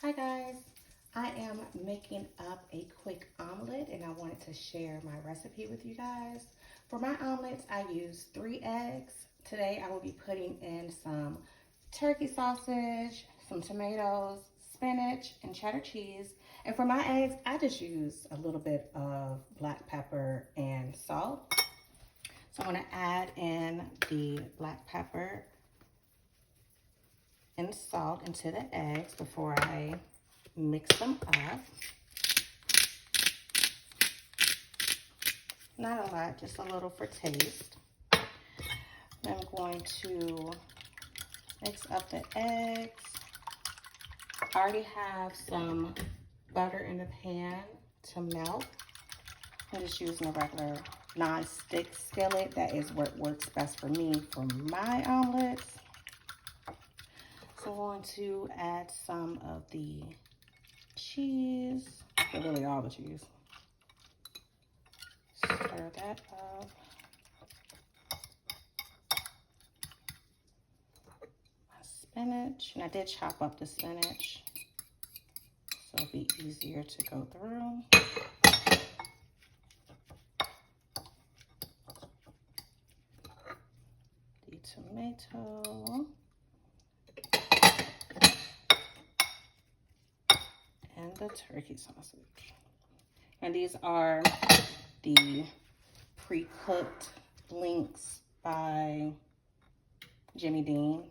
Hi guys, I am making up a quick omelet and I wanted to share my recipe with you guys. For my omelets, I use 3 eggs. Today I will be putting in some turkey sausage, some tomatoes, spinach, and cheddar cheese. And for my eggs, I just use a little bit of black pepper and salt. So I'm gonna add in the black pepper and salt into the eggs before I mix them up. Not a lot, just a little for taste. I'm going to mix up the eggs. I already have some butter in the pan to melt. I'm just using a regular non-stick skillet. That is what works best for me for my omelets. So I'm going to add some of the cheese, really all the cheese. Stir that up. My spinach, and I did chop up the spinach, so it'll be easier to go through. The tomato. And the turkey sausage. And these are the pre-cooked links by Jimmy Dean.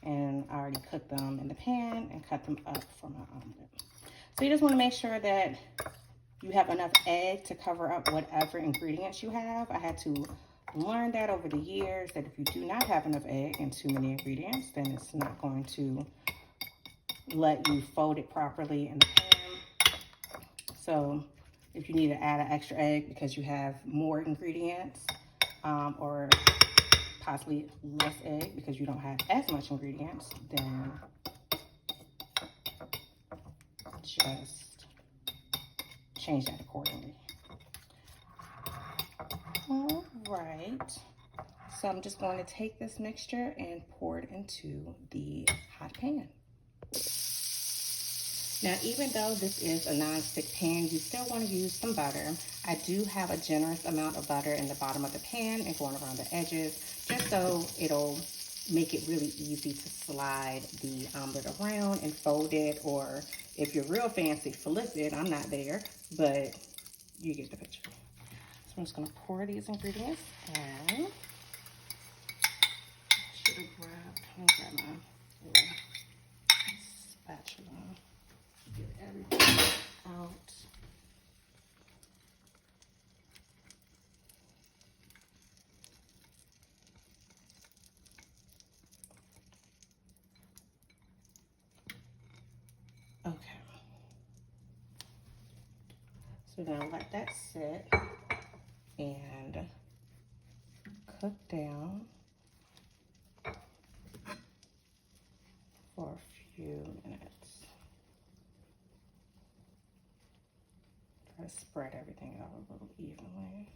And I already cooked them in the pan and cut them up for my omelet. So you just want to make sure that you have enough egg to cover up whatever ingredients you have. I had to learn that over the years, that if you do not have enough egg and too many ingredients, then it's not going to let you fold it properly in the pan. So if you need to add an extra egg because you have more ingredients, or possibly less egg because you don't have as much ingredients, then just change that accordingly. All right, so I'm just going to take this mixture and pour it into the hot pan. Now, even though this is a non-stick pan, you still want to use some butter. I do have a generous amount of butter in the bottom of the pan and going around the edges, just so it'll make it really easy to slide the omelet around and fold it, or if you're real fancy, flip it. I'm not there, but you get the picture. So I'm just going to pour these ingredients in. Should have grabbed, let me grab my little spatula. Get everything out. Okay. So we're gonna let that sit and cook down for a few minutes. Try to spread everything out a little evenly.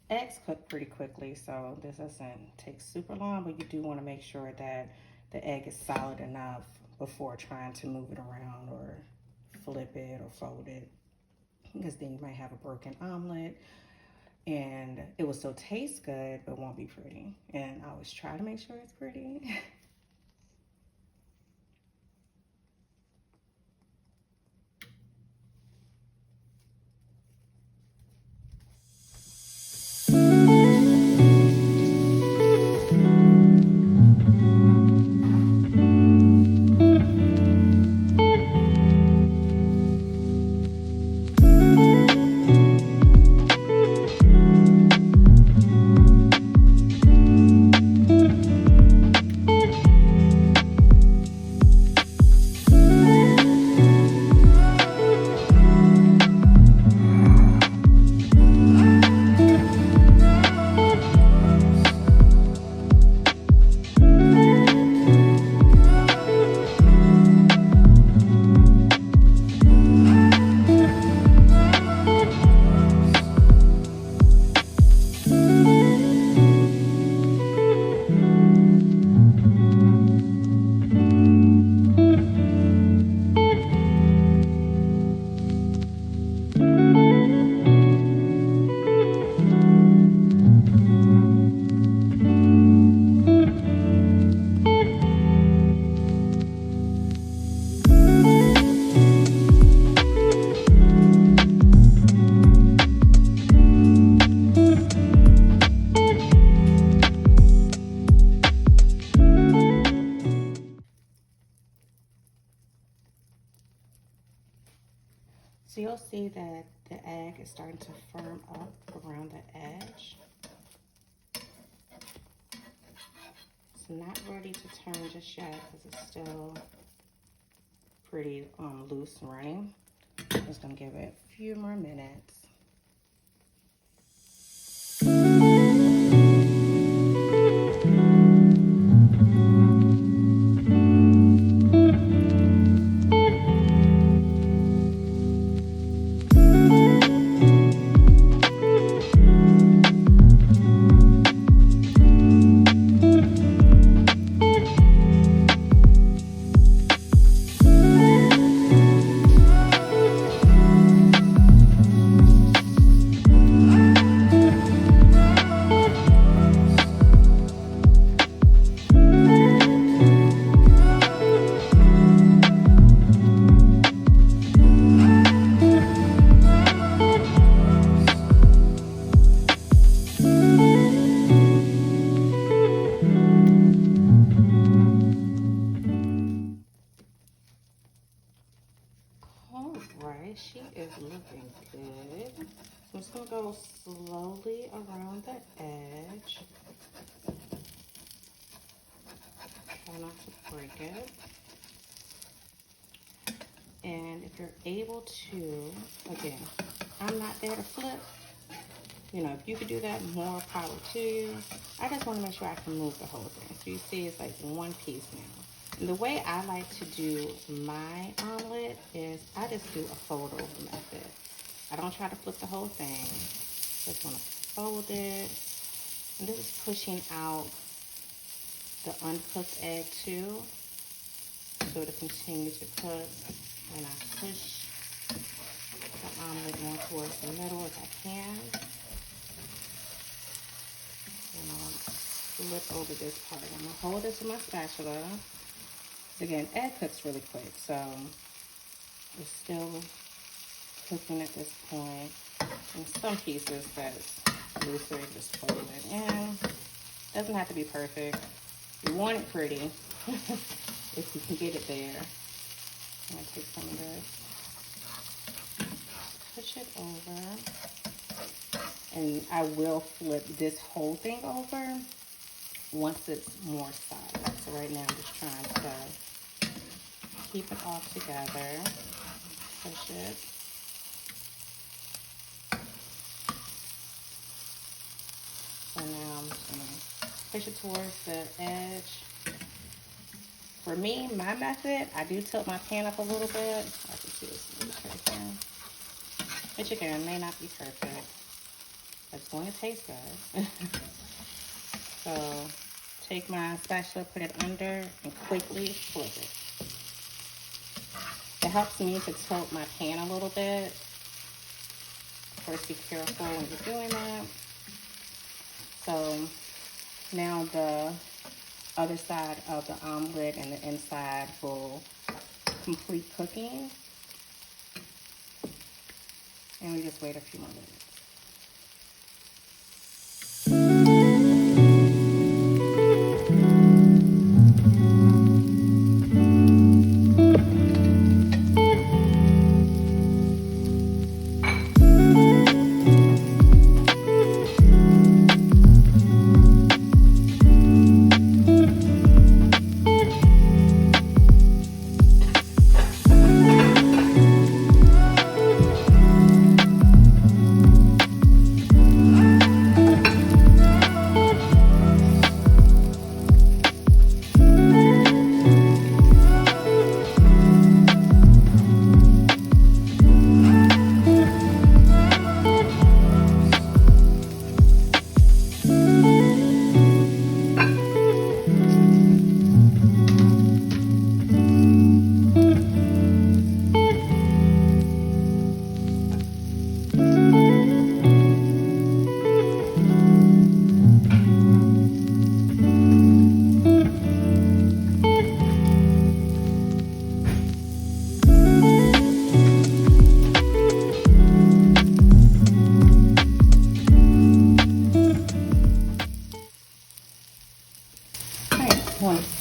Eggs cook pretty quickly, so this doesn't take super long, but you do want to make sure that the egg is solid enough before trying to move it around or flip it or fold it, because then you might have a broken omelet and it will still taste good but won't be pretty. And I always try to make sure it's pretty. So you'll see that the egg is starting to firm up around the edge. It's not ready to turn just yet because it's still pretty loose and running. I'm just gonna give it a few more minutes. Alright, she is looking good. So I'm just going to go slowly around the edge. Try not to break it. And if you're able to, again, I'm not there to flip. You know, if you could do that, more power to you. I just want to make sure I can move the whole thing. So you see it's like one piece now. And the way I like to do my omelet is I just do a fold over method. I don't try to flip the whole thing. Just want to fold it. And this is pushing out the uncooked egg too. So to continue to cook. And I push the omelet more towards the middle if I can. And I'll flip over this part. I'm going to hold this with my spatula. Again, egg cooks really quick, so it's still cooking at this point. In some pieces that's looser, just fold it in. Doesn't have to be perfect. You want it pretty if you can get it there. I'm going to take some of this, push it over, and I will flip this whole thing over once it's more solid. So right now I'm just trying to keep it all together, push it. So now I'm just gonna push it towards the edge. For me, my method, I do tilt my pan up a little bit. I can see this right there. Which again, may not be perfect. It's going to taste good. So take my spatula, put it under, and quickly flip it. It helps me to tilt my pan a little bit. Of course, be careful when you're doing that. So now the other side of the omelet and the inside will complete cooking. And we just wait a few more minutes.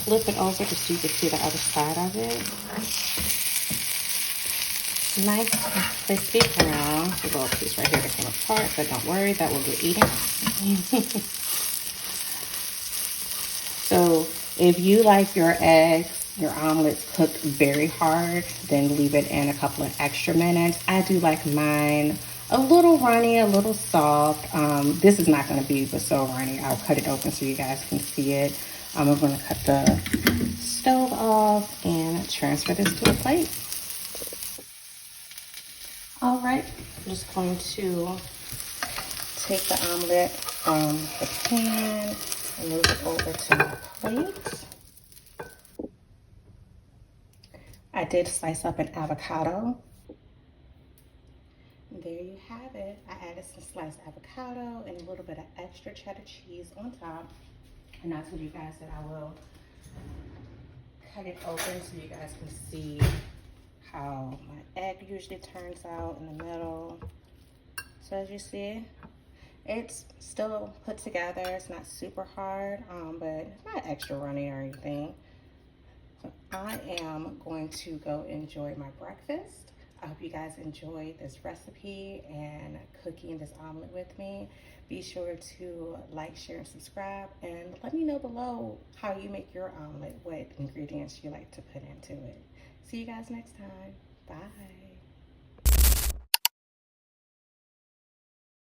Flip it over just so you can see the other side of it. nice crispy brown. The little piece right here that came apart, but don't worry, that will get eaten. So if you like your eggs, your omelets cooked very hard, then leave it in a couple of extra minutes. I do like mine a little runny, a little soft. This is not going to be so runny. I'll cut it open so you guys can see it. I'm going to cut the stove off and transfer this to a plate. All right, I'm just going to take the omelet from the pan and move it over to my plate. I did slice up an avocado. And there you have it. I added some sliced avocado and a little bit of extra cheddar cheese on top. And I told you guys that I will cut it open so you guys can see how my egg usually turns out in the middle. So as you see, it's still put together. It's not super hard, but it's not extra runny or anything. So I am going to go enjoy my breakfast. I hope you guys enjoyed this recipe and cooking this omelet with me. Be sure to like, share, and subscribe, and let me know below how you make your omelet, what ingredients you like to put into it. See you guys next time.